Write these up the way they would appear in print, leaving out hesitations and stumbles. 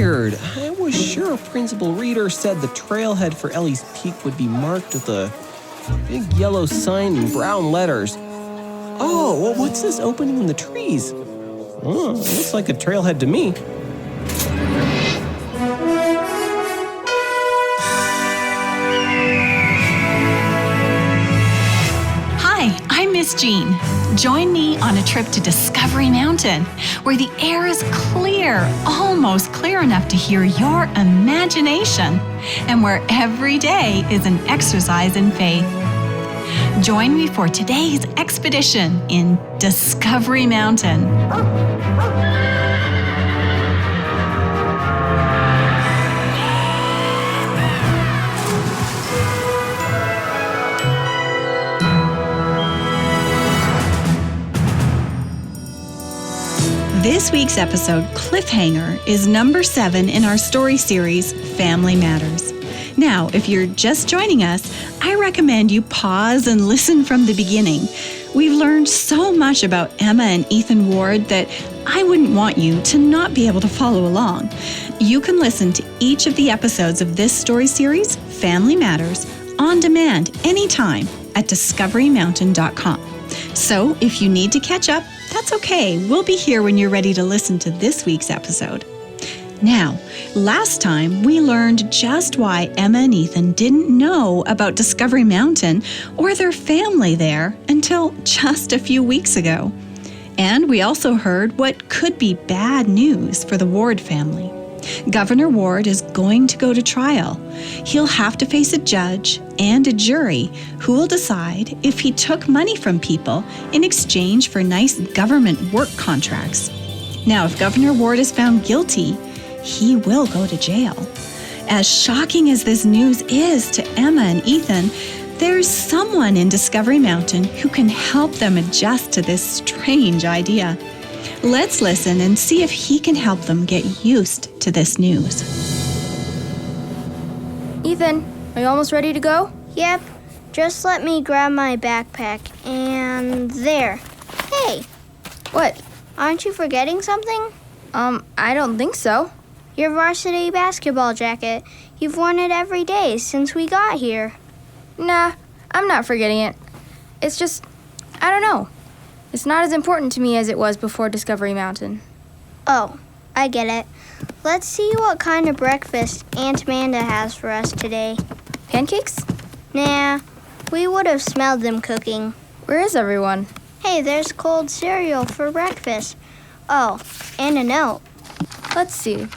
weird. I was sure Principal Reader said the trailhead for Ellie's Peak would be marked with a big yellow sign in brown letters. Oh, well, what's this opening in the trees? Oh, looks like a trailhead to me. Hi, I'm Miss Jean. Join me on a trip to Discovery Mountain, where the air is clear, almost clear enough to hear your imagination, and where every day is an exercise in faith. Join me for today's expedition in Discovery Mountain. This week's episode, Cliffhanger, is number 7 in our story series, Family Matters. Now, if you're just joining us, I recommend you pause and listen from the beginning. We've learned so much about Emma and Ethan Ward that I wouldn't want you to not be able to follow along. You can listen to each of the episodes of this story series, Family Matters, on demand anytime at discoverymountain.com. So if you need to catch up, that's okay. We'll be here when you're ready to listen to this week's episode. Now, last time we learned just why Emma and Ethan didn't know about Discovery Mountain or their family there until just a few weeks ago. And we also heard what could be bad news for the Ward family. Governor Ward is going to go to trial. He'll have to face a judge and a jury who will decide if he took money from people in exchange for nice government work contracts. Now, if Governor Ward is found guilty, he will go to jail. As shocking as this news is to Emma and Ethan, there's someone in Discovery Mountain who can help them adjust to this strange idea. Let's listen and see if he can help them get used to this news. Ethan, are you almost ready to go? Yep, just let me grab my backpack and there. Hey, What? aren't you forgetting something? I don't think so. Your varsity basketball jacket. You've worn it every day since we got here. Nah, I'm not forgetting it. It's just, I don't know. It's not as important to me as it was before Discovery Mountain. Oh, I get it. Let's see what kind of breakfast Aunt Amanda has for us today. Pancakes? Nah, we would have smelled them cooking. Where is everyone? Hey, there's cold cereal for breakfast. Oh, and a note. Let's see.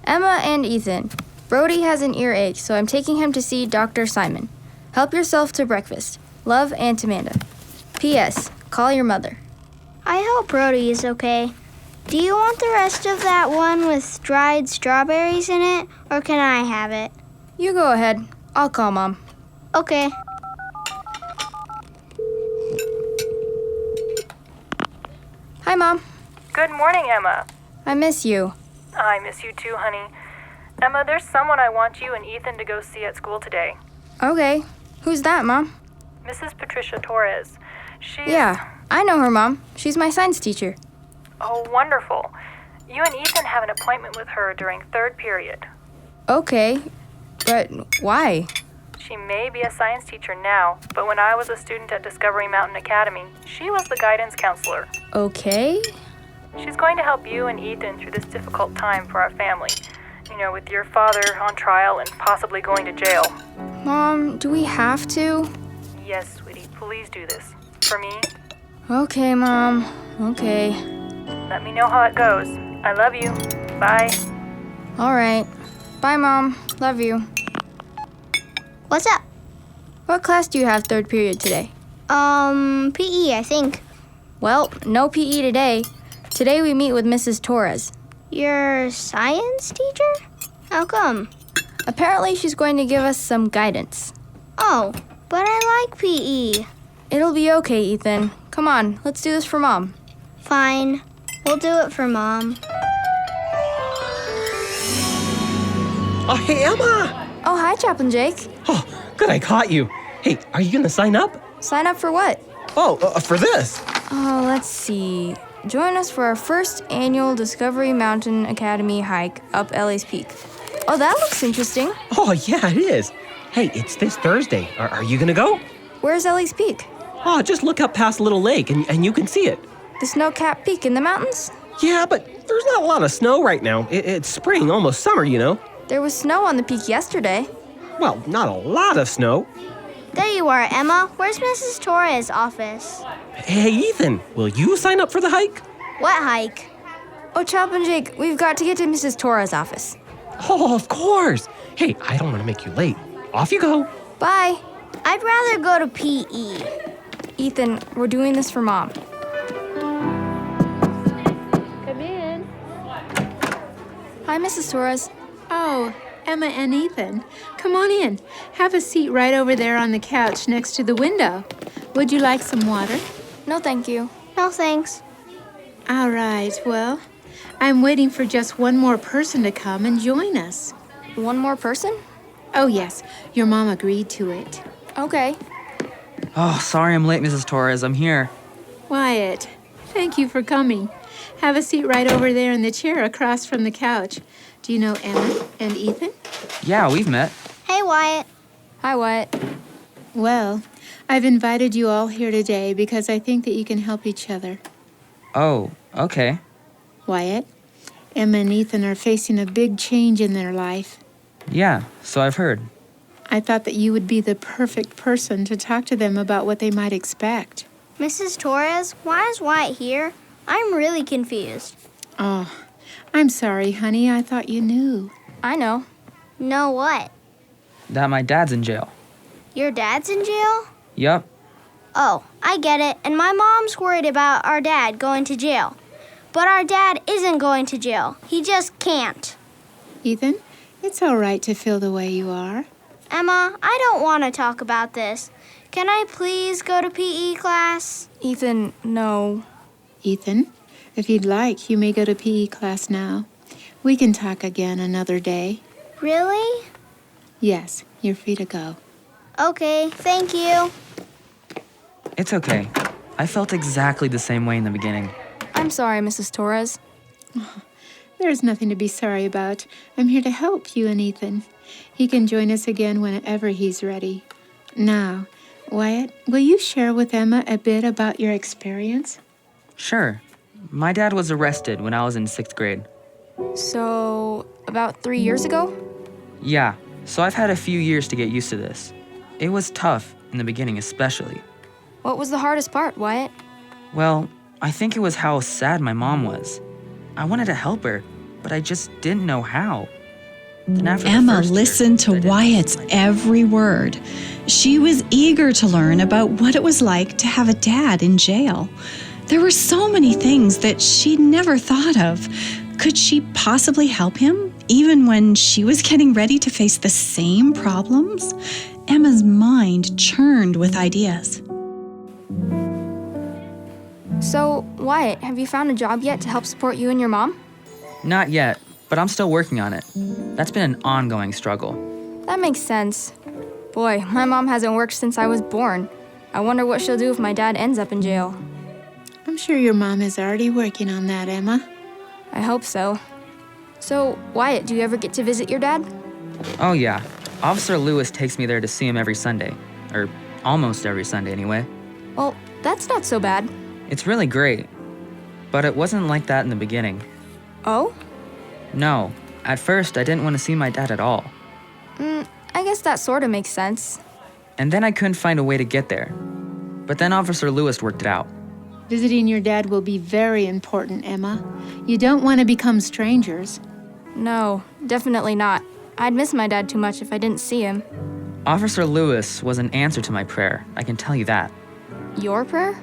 Emma and Ethan. Brody has an earache, so I'm taking him to see Dr. Simon. Help yourself to breakfast. Love, Aunt Amanda. P.S. Call your mother. I hope Brody is okay. Do you want the rest of that one with dried strawberries in it, or can I have it? You go ahead. I'll call Mom. Okay. Hi, Mom. Good morning, Emma. I miss you. I miss you too, honey. Emma, there's someone I want you and Ethan to go see at school today. Okay. Who's that, Mom? Mrs. Patricia Torres. She's... Yeah, I know her, Mom. She's my science teacher. Oh, wonderful. You and Ethan have an appointment with her during third period. Okay, but why? She may be a science teacher now, but when I was a student at Discovery Mountain Academy, she was the guidance counselor. Okay. She's going to help you and Ethan through this difficult time for our family. You know, with your father on trial and possibly going to jail. Mom, do we have to? Yes, sweetie, please do this. For me, Okay, Mom. Okay. let me know how it goes. I love you. Bye. All right. Bye, Mom. Love you. What's up? What class do you have third period today? PE, I think. Well, no PE today. Today we meet with Mrs. Torres. Your science teacher? How come? Apparently she's going to give us some guidance. Oh, but I like PE. It'll be okay, Ethan. Come on, let's do this for Mom. Fine. We'll do it for Mom. Oh, hey, Emma! Oh, hi, Chaplain Jake. Oh, good, I caught you. Hey, are you gonna sign up? Sign up for what? Oh, for this. Oh, let's see. join us for our first annual Discovery Mountain Academy hike up Ellie's Peak. Oh, that looks interesting. Oh, yeah, it is. Hey, it's this Thursday. Are you gonna go? Where's Ellie's Peak? Oh, just look up past Little Lake and you can see it. The snow-capped peak in the mountains? Yeah, but there's not a lot of snow right now. It's spring, almost summer, you know. There was snow on the peak yesterday. Well, not a lot of snow. There you are, Emma. Where's Mrs. Torres' office? Hey, Ethan, will you sign up for the hike? What hike? Oh, Chop and Jake, we've got to get to Mrs. Torres' office. Oh, of course. Hey, I don't want to make you late. Off you go. Bye. I'd rather go to PE. Ethan, we're doing this for Mom. Come in. Hi, Mrs. Torres. Oh, Emma and Ethan. Come on in. Have a seat right over there on the couch next to the window. Would you like some water? No, thank you. No thanks. All right, well, I'm waiting for just one more person to come and join us. One more person? Oh, yes, your mom agreed to it. Okay. Oh, sorry I'm late, Mrs. Torres. I'm here. Wyatt, thank you for coming. Have a seat right over there in the chair across from the couch. Do you know Emma and Ethan? Yeah, we've met. Hey, Wyatt. Hi, Wyatt. Well, I've invited you all here today because I think that you can help each other. Oh, okay. Wyatt, Emma and Ethan are facing a big change in their life. Yeah, so I've heard. I thought that you would be the perfect person to talk to them about what they might expect. Mrs. Torres, why is Wyatt here? I'm really confused. Oh, I'm sorry, honey. I thought you knew. I know. Know what? That my dad's in jail. Your dad's in jail? Yup. Oh, I get it. And my mom's worried about our dad going to jail. But our dad isn't going to jail. He just can't. Ethan, it's all right to feel the way you are. Emma, I don't want to talk about this. Can I please go to PE class? Ethan, no. Ethan, if you'd like, you may go to PE class now. We can talk again another day. Really? Yes, you're free to go. Okay, thank you. It's okay. I felt exactly the same way in the beginning. I'm sorry, Mrs. Torres. There's nothing to be sorry about. I'm here to help you and Ethan. He can join us again whenever he's ready. Now, Wyatt, will you share with Emma a bit about your experience? Sure. My dad was arrested when I was in 6th grade. So, about 3 years ago? Yeah, so I've had a few years to get used to this. It was tough, in the beginning especially. What was the hardest part, Wyatt? Well, I think it was how sad my mom was. I wanted to help her, but I just didn't know how. Then after the Emma first year, listened I to didn't Wyatt's like it. every word. She was eager to learn about what it was like to have a dad in jail. There were so many things that she'd never thought of. Could she possibly help him, even when she was getting ready to face the same problems? Emma's mind churned with ideas. So, Wyatt, have you found a job yet to help support you and your mom? Not yet, but I'm still working on it. That's been an ongoing struggle. That makes sense. Boy, my mom hasn't worked since I was born. I wonder what she'll do if my dad ends up in jail. I'm sure your mom is already working on that, Emma. I hope so. So, Wyatt, do you ever get to visit your dad? Oh yeah, Officer Lewis takes me there to see him every Sunday. Or almost every Sunday anyway. Well, that's not so bad. It's really great. But it wasn't like that in the beginning. Oh? No, at first I didn't want to see my dad at all. I guess that sort of makes sense. And then I couldn't find a way to get there. But then Officer Lewis worked it out. Visiting your dad will be very important, Emma. You don't want to become strangers. No, definitely not. I'd miss my dad too much if I didn't see him. Officer Lewis was an answer to my prayer, I can tell you that. Your prayer?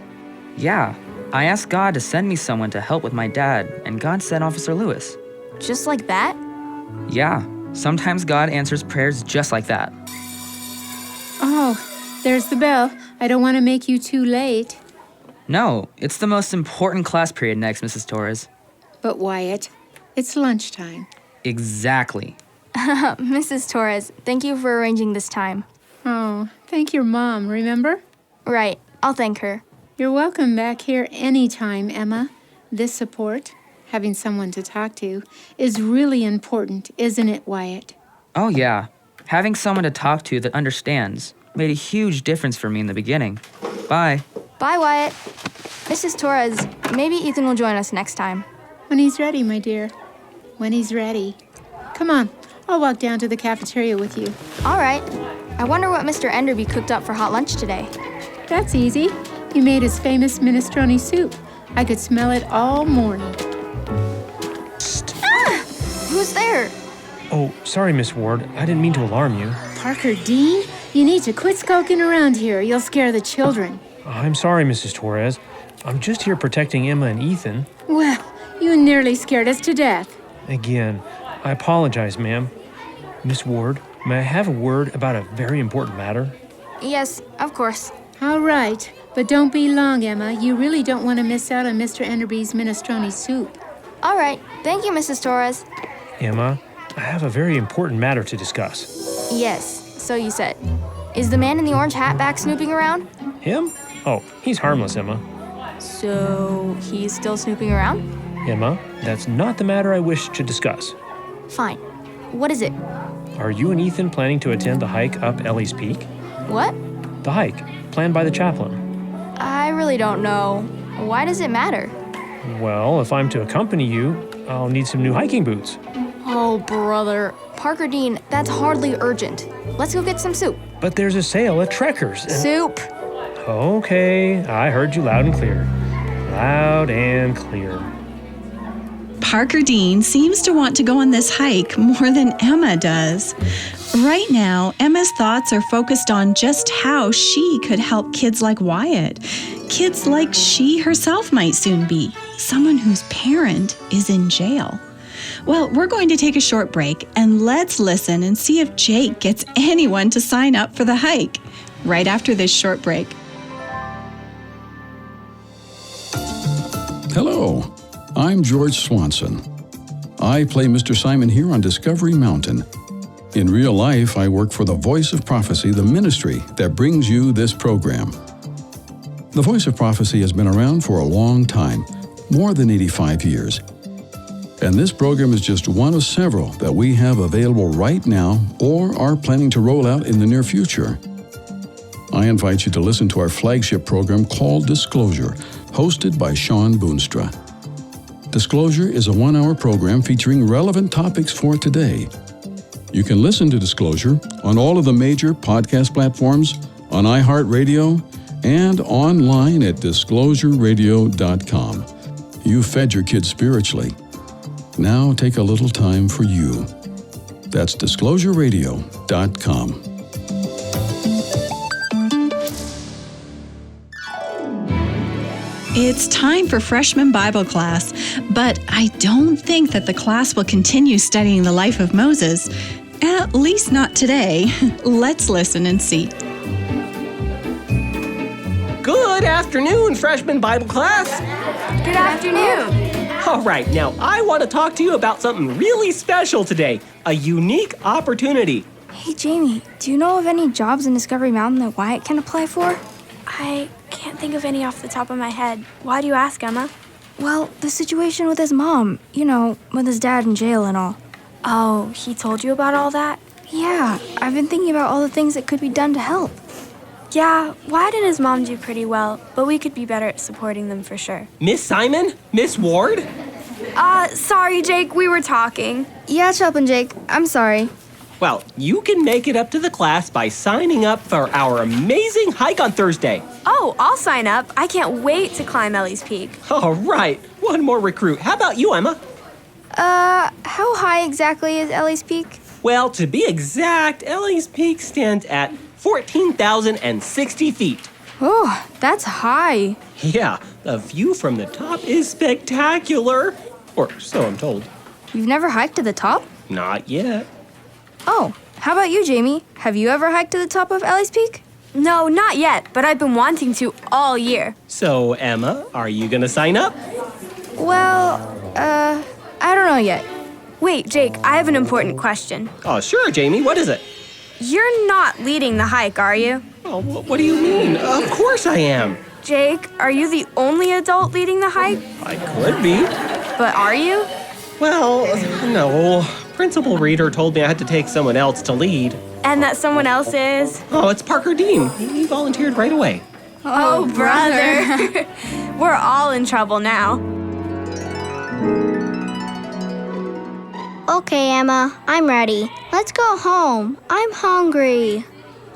Yeah, I asked God to send me someone to help with my dad, and God sent Officer Lewis. Just like that? Yeah, sometimes God answers prayers just like that. Oh, there's the bell. I don't want to make you too late. No, it's the most important class period next, Mrs. Torres. But Wyatt, it's lunchtime. Exactly. Mrs. Torres, thank you for arranging this time. Oh, thank your mom, remember? Right, I'll thank her. You're welcome back here anytime, Emma. This support, having someone to talk to, is really important, isn't it, Wyatt? Oh, yeah. Having someone to talk to that understands made a huge difference for me in the beginning. Bye. Bye, Wyatt. Mrs. Torres, maybe Ethan will join us next time. When he's ready, my dear. When he's ready. Come on, I'll walk down to the cafeteria with you. All right. I wonder what Mr. Enderby cooked up for hot lunch today. That's easy. He made his famous minestrone soup. I could smell it all morning. Who's there? Oh, sorry, Miss Ward. I didn't mean to alarm you. Parker Dean, you need to quit skulking around here. You'll scare the children. I'm sorry, Mrs. Torres. I'm just here protecting Emma and Ethan. Well, you nearly scared us to death. Again, I apologize, ma'am. Miss Ward, may I have a word about a very important matter? Yes, of course. All right, but don't be long, Emma. You really don't want to miss out on Mr. Enderby's minestrone soup. All right. Thank you, Mrs. Torres. Emma, I have a very important matter to discuss. Yes, so you said. Is the man in the orange hat back snooping around? Him? Oh, he's harmless, Emma. So he's still snooping around? Emma, that's not the matter I wish to discuss. Fine. What is it? Are you and Ethan planning to attend the hike up Ellie's Peak? What? The hike, planned by the chaplain. I really don't know. Why does it matter? Well, if I'm to accompany you, I'll need some new hiking boots. Oh, brother. Parker Dean, that's hardly urgent. Let's go get some soup. But there's a sale at Trekker's. Soup. Okay, I heard you loud and clear. Loud and clear. Parker Dean seems to want to go on this hike more than Emma does. Right now, Emma's thoughts are focused on just how she could help kids like Wyatt. Kids like she herself might soon be. Someone whose parent is in jail. Well, we're going to take a short break and let's listen and see if Jake gets anyone to sign up for the hike right after this short break. Hello, I'm George Swanson. I play Mr. Simon here on Discovery Mountain. In real life, I work for the Voice of Prophecy, the ministry that brings you this program. The Voice of Prophecy has been around for a long time, more than 85 years. And this program is just one of several that we have available right now or are planning to roll out in the near future. I invite you to listen to our flagship program called Disclosure, hosted by Sean Boonstra. Disclosure is a 1-hour program featuring relevant topics for today. You can listen to Disclosure on all of the major podcast platforms, on iHeartRadio, and online at disclosureradio.com. You fed your kids spiritually. Now take a little time for you. That's disclosureradio.com. It's time for freshman Bible class, but I don't think that the class will continue studying the life of Moses. At least not today. Let's listen and see. Good afternoon, freshman Bible class. Good afternoon. All right, now I want to talk to you about something really special today, a unique opportunity. Hey, Jamie, do you know of any jobs in Discovery Mountain that Wyatt can apply for? I can't think of any off the top of my head. Why do you ask, Emma? Well, the situation with his mom, with his dad in jail and all. Oh, he told you about all that? Yeah, I've been thinking about all the things that could be done to help. Yeah, Wyatt and his mom do pretty well, but we could be better at supporting them for sure. Miss Simon? Miss Ward? Sorry, Jake, we were talking. Yeah, Chaplain Jake, I'm sorry. Well, you can make it up to the class by signing up for our amazing hike on Thursday. Oh, I'll sign up. I can't wait to climb Ellie's Peak. All right, one more recruit. How about you, Emma? How high exactly is Ellie's Peak? Well, to be exact, Ellie's Peak stands at 14,060 feet. Oh, that's high. Yeah, the view from the top is spectacular. Or so I'm told. You've never hiked to the top? Not yet. Oh, how about you, Jamie? Have you ever hiked to the top of Ellie's Peak? No, not yet, but I've been wanting to all year. So, Emma, are you gonna sign up? Well, I don't know yet. Wait, Jake, I have an important question. Oh, sure, Jamie. What is it? You're not leading the hike, are you? Oh, what do you mean? Of course I am. Jake, are you the only adult leading the hike? I could be. But are you? Well, no. Principal Reader told me I had to take someone else to lead. And that someone else is? Oh, it's Parker Dean. He volunteered right away. Oh, brother. We're all in trouble now. Okay, Emma, I'm ready. Let's go home. I'm hungry.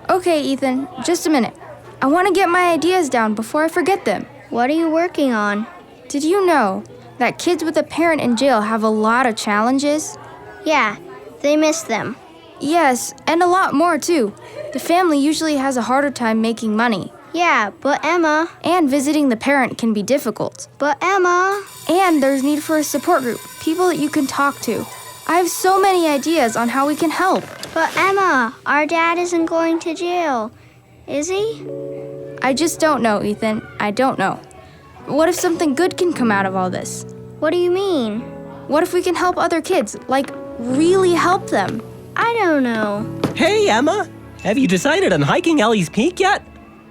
Okay, Ethan, just a minute. I want to get my ideas down before I forget them. What are you working on? Did you know that kids with a parent in jail have a lot of challenges? Yeah, they miss them. Yes, and a lot more too. The family usually has a harder time making money. Yeah, but Emma. And visiting the parent can be difficult. But Emma. And there's need for a support group, people that you can talk to. I have so many ideas on how we can help. But Emma, our dad isn't going to jail, is he? I just don't know, Ethan. I don't know. What if something good can come out of all this? What do you mean? What if we can help other kids? Like, really help them? I don't know. Hey, Emma. Have you decided on hiking Ellie's Peak yet?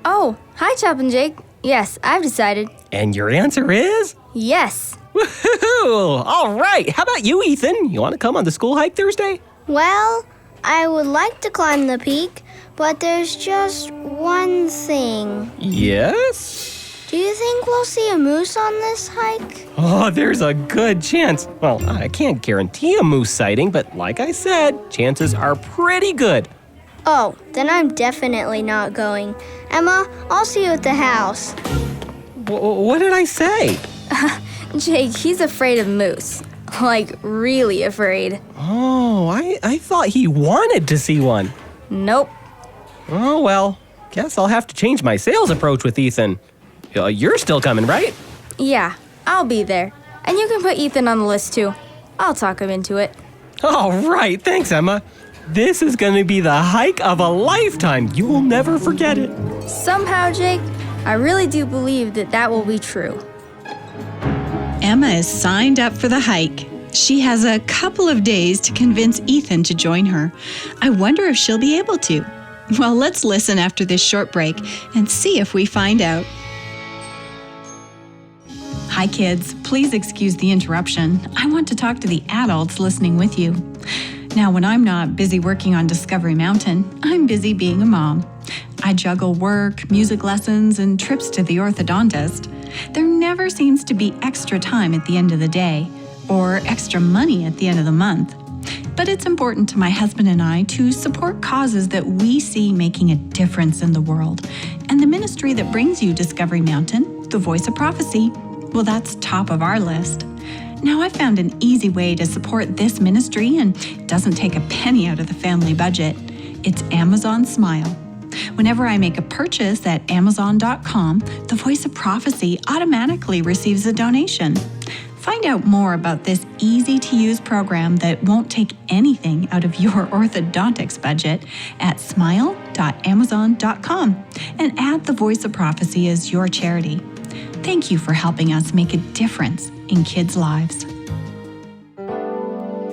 Oh, hi, Chop and Jake. Yes, I've decided. And your answer is? Yes. Woohoo! All right. How about you, Ethan? You want to come on the school hike Thursday? Well, I would like to climb the peak, but there's just one thing. Yes? Do you think we'll see a moose on this hike? Oh, there's a good chance. Well, I can't guarantee a moose sighting, but like I said, chances are pretty good. Oh, then I'm definitely not going. Emma, I'll see you at the house. What did I say? Jake, he's afraid of moose. Like, really afraid. Oh, I thought he wanted to see one. Nope. Oh, well, guess I'll have to change my sales approach with Ethan. You're still coming, right? Yeah, I'll be there. And you can put Ethan on the list, too. I'll talk him into it. All right, thanks, Emma. This is going to be the hike of a lifetime. You will never forget it. Somehow, Jake, I really do believe that will be true. Emma is signed up for the hike. She has a couple of days to convince Ethan to join her. I wonder if she'll be able to. Well, let's listen after this short break and see if we find out. Hi, kids. Please excuse the interruption. I want to talk to the adults listening with you. Now, when I'm not busy working on Discovery Mountain, I'm busy being a mom. I juggle work, music lessons, and trips to the orthodontist. There never seems to be extra time at the end of the day, or extra money at the end of the month. But it's important to my husband and I to support causes that we see making a difference in the world. And the ministry that brings you Discovery Mountain, the Voice of Prophecy, well, that's top of our list. Now, I found an easy way to support this ministry and it doesn't take a penny out of the family budget. It's Amazon Smile. Whenever I make a purchase at Amazon.com, the Voice of Prophecy automatically receives a donation. Find out more about this easy-to-use program that won't take anything out of your orthodontics budget at smile.amazon.com and add the Voice of Prophecy as your charity. Thank you for helping us make a difference in kids' lives.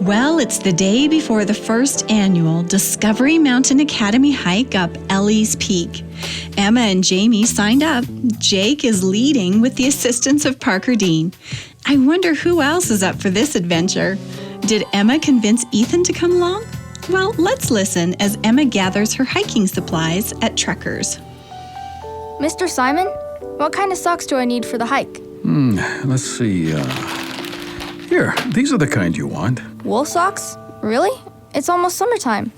Well, it's the day before the first annual Discovery Mountain Academy hike up Ellie's Peak. Emma and Jamie signed up. Jake is leading with the assistance of Parker Dean. I wonder who else is up for this adventure. Did Emma convince Ethan to come along? Well, let's listen as Emma gathers her hiking supplies at Trekkers. Mr. Simon, what kind of socks do I need for the hike? Let's see. Here, these are the kind you want. Wool socks? Really? It's almost summertime.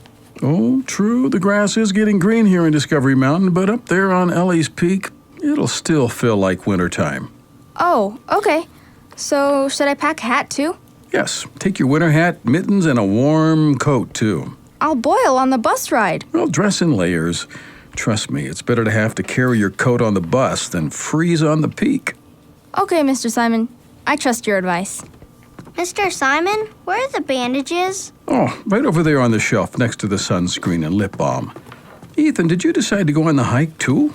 Oh, true. The grass is getting green here in Discovery Mountain, but up there on Ellie's Peak, it'll still feel like wintertime. Oh, okay. So, should I pack a hat too? Yes, take your winter hat, mittens, and a warm coat, too. I'll boil on the bus ride. Well, dress in layers. Trust me, it's better to have to carry your coat on the bus than freeze on the peak. Okay, Mr. Simon. I trust your advice. Mr. Simon, where are the bandages? Oh, right over there on the shelf next to the sunscreen and lip balm. Ethan, did you decide to go on the hike, too?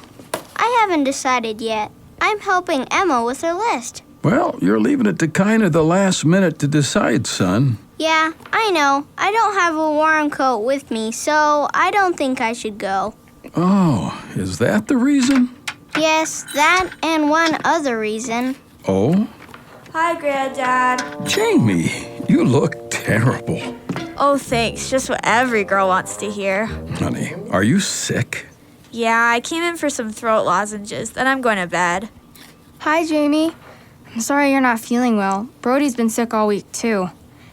I haven't decided yet. I'm helping Emma with her list. Well, you're leaving it to kind of the last minute to decide, son. Yeah, I know. I don't have a warm coat with me, so I don't think I should go. Oh, is that the reason? Yes, that and one other reason. Oh? Hi, Granddad. Jamie, you look terrible. Oh, thanks. Just what every girl wants to hear. Honey, are you sick? Yeah, I came in for some throat lozenges, then I'm going to bed. Hi, Jamie. I'm sorry you're not feeling well. Brody's been sick all week, too.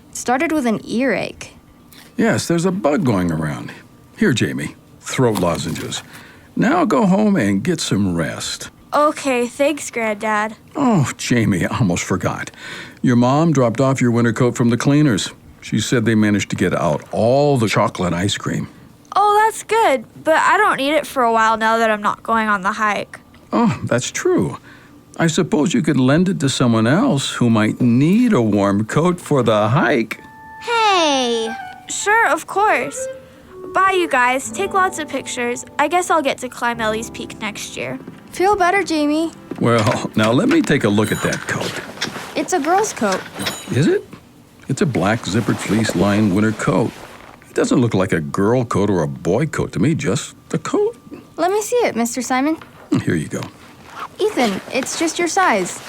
It started with an earache. Yes, there's a bug going around. Here, Jamie, throat lozenges. Now go home and get some rest. Okay, thanks, Granddad. Oh, Jamie, I almost forgot. Your mom dropped off your winter coat from the cleaners. She said they managed to get out all the chocolate ice cream. Oh, that's good, but I don't need it for a while now that I'm not going on the hike. Oh, that's true. I suppose you could lend it to someone else who might need a warm coat for the hike. Hey! Sure, of course. Bye, you guys. Take lots of pictures. I guess I'll get to climb Ellie's Peak next year. Feel better, Jamie. Well, now let me take a look at that coat. It's a girl's coat. Is it? It's a black zippered fleece-lined winter coat. It doesn't look like a girl coat or a boy coat to me, just the coat. Let me see it, Mr. Simon. Here you go. Ethan, it's just your size.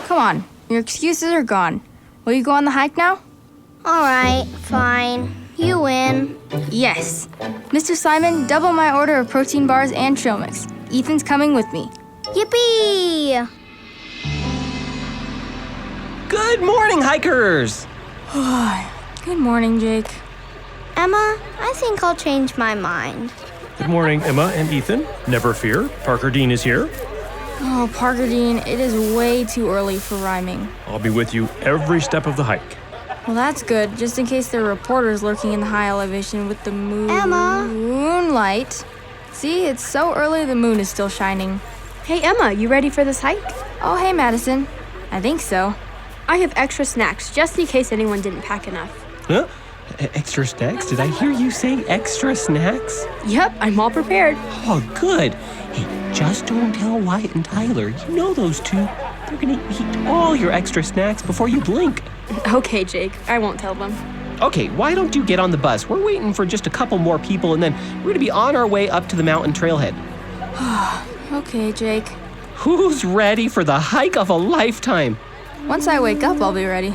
Come on, your excuses are gone. Will you go on the hike now? All right, fine. You win. Yes. Mr. Simon, double my order of protein bars and trail mix. Ethan's coming with me. Yippee! Good morning, hikers! Good morning, Jake. Emma, I think I'll change my mind. Good morning, Emma and Ethan. Never fear, Parker Dean is here. Oh, Parker Dean, it is way too early for rhyming. I'll be with you every step of the hike. Well, that's good, just in case there are reporters lurking in the high elevation with the Emma? moonlight. See, it's so early the moon is still shining. Hey, Emma, you ready for this hike? Oh, hey, Madison. I think so. I have extra snacks, just in case anyone didn't pack enough. Huh? Extra snacks? Did I hear you say extra snacks? Yep, I'm all prepared. Oh, good. Hey, just don't tell Wyatt and Tyler. You know those two. They're gonna eat all your extra snacks before you blink. Okay, Jake, I won't tell them. Okay, why don't you get on the bus? We're waiting for just a couple more people, and then we're gonna be on our way up to the mountain trailhead. Okay, Jake. Who's ready for the hike of a lifetime? Once I wake up, I'll be ready.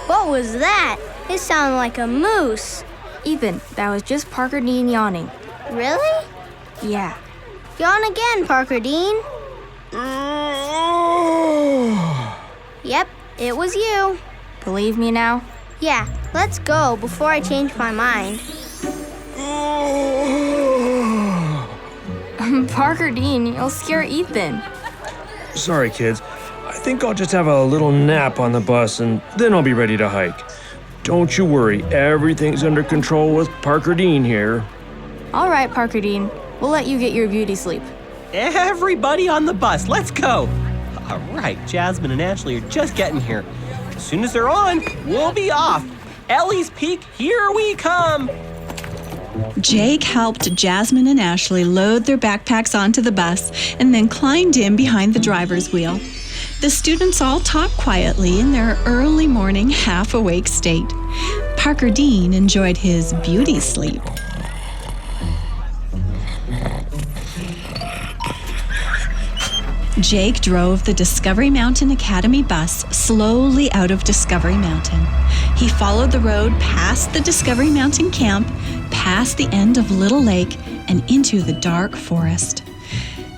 What was that? It sounded like a moose. Ethan, that was just Parker Dean yawning. Really? Yeah. Yawn again, Parker Dean. Yep, it was you. Believe me now? Yeah, let's go before I change my mind. Parker Dean, you'll scare Ethan. Sorry, kids. I think I'll just have a little nap on the bus and then I'll be ready to hike. Don't you worry, everything's under control with Parker Dean here. All right, Parker Dean. We'll let you get your beauty sleep. Everybody on the bus, let's go. All right, Jasmine and Ashley are just getting here. As soon as they're on, we'll be off. Ellie's Peak, here we come. Jake helped Jasmine and Ashley load their backpacks onto the bus and then climbed in behind the driver's wheel. The students all talked quietly in their early morning half-awake state. Parker Dean enjoyed his beauty sleep. Jake drove the Discovery Mountain Academy bus slowly out of Discovery Mountain. He followed the road past the Discovery Mountain camp, past the end of Little Lake, and into the dark forest.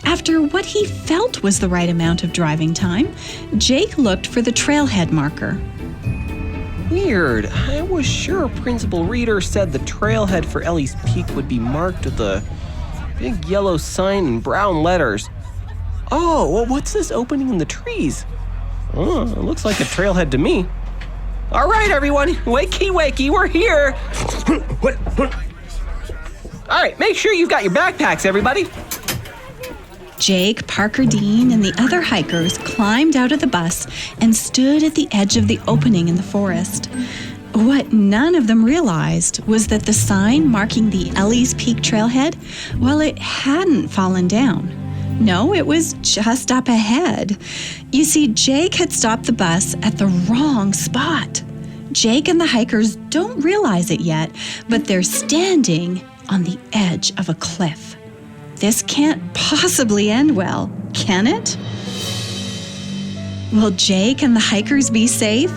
After what he felt was the right amount of driving time, Jake looked for the trailhead marker. Weird. I was sure Principal Reader said the trailhead for Ellie's Peak would be marked with a big yellow sign in brown letters. Oh, well, what's this opening in the trees? Oh, it looks like a trailhead to me. All right, everyone, wakey, wakey, we're here. What? All right, make sure you've got your backpacks, everybody. Jake, Parker Dean, and the other hikers climbed out of the bus and stood at the edge of the opening in the forest. What none of them realized was that the sign marking the Ellie's Peak trailhead, well, it hadn't fallen down. No, it was just up ahead. You see, Jake had stopped the bus at the wrong spot. Jake and the hikers don't realize it yet, but they're standing on the edge of a cliff. This can't possibly end well, can it? Will Jake and the hikers be safe?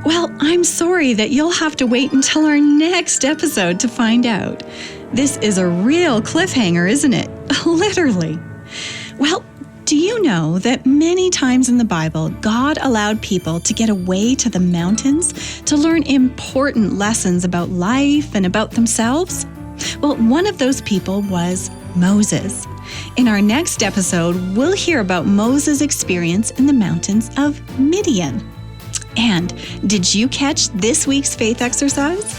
Well, I'm sorry that you'll have to wait until our next episode to find out. This is a real cliffhanger, isn't it? Literally. Well, do you know that many times in the Bible, God allowed people to get away to the mountains to learn important lessons about life and about themselves? Well, one of those people was Moses. In our next episode, we'll hear about Moses' experience in the mountains of Midian. And did you catch this week's faith exercise?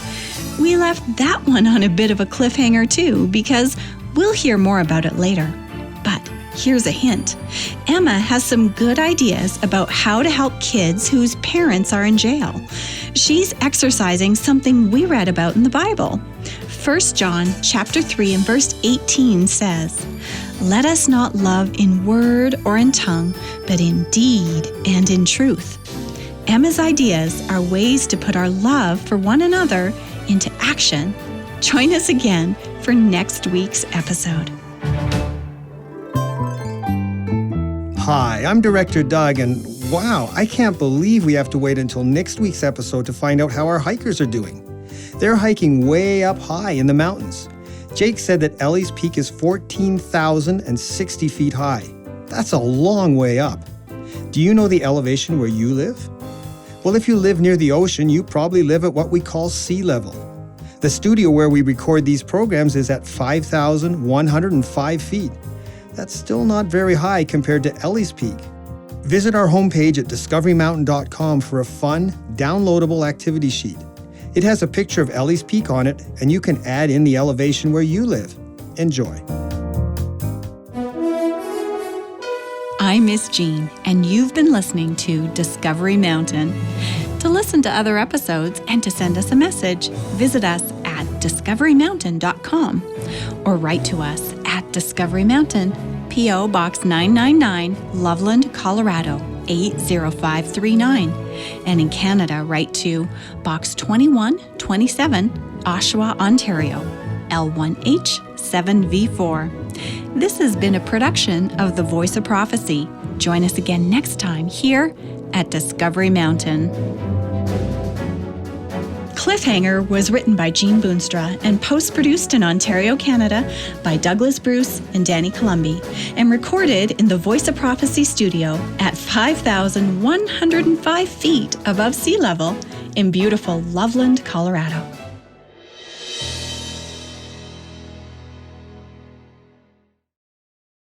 We left that one on a bit of a cliffhanger too, because we'll hear more about it later. But here's a hint. Emma has some good ideas about how to help kids whose parents are in jail. She's exercising something we read about in the Bible. 1 John chapter 3 and verse 18 says, "Let us not love in word or in tongue, but in deed and in truth." Emma's ideas are ways to put our love for one another into action. Join us again for next week's episode. Hi, I'm Director Doug, and wow, I can't believe we have to wait until next week's episode to find out how our hikers are doing. They're hiking way up high in the mountains. Jake said that Ellie's Peak is 14,060 feet high. That's a long way up. Do you know the elevation where you live? Well, if you live near the ocean, you probably live at what we call sea level. The studio where we record these programs is at 5,105 feet. That's still not very high compared to Ellie's Peak. Visit our homepage at discoverymountain.com for a fun, downloadable activity sheet. It has a picture of Ellie's Peak on it, and you can add in the elevation where you live. Enjoy. I'm Miss Jean, and you've been listening to Discovery Mountain. To listen to other episodes and to send us a message, visit us at discoverymountain.com or write to us at Discovery Mountain, P.O. Box 999, Loveland, Colorado 80539. And in Canada, write to Box 2127, Oshawa, Ontario, L1H7V4. This has been a production of The Voice of Prophecy. Join us again next time here at Discovery Mountain. Cliffhanger was written by Jean Boonstra and post-produced in Ontario, Canada by Douglas Bruce and Danny Columbi, and recorded in the Voice of Prophecy studio at 5,105 feet above sea level in beautiful Loveland, Colorado.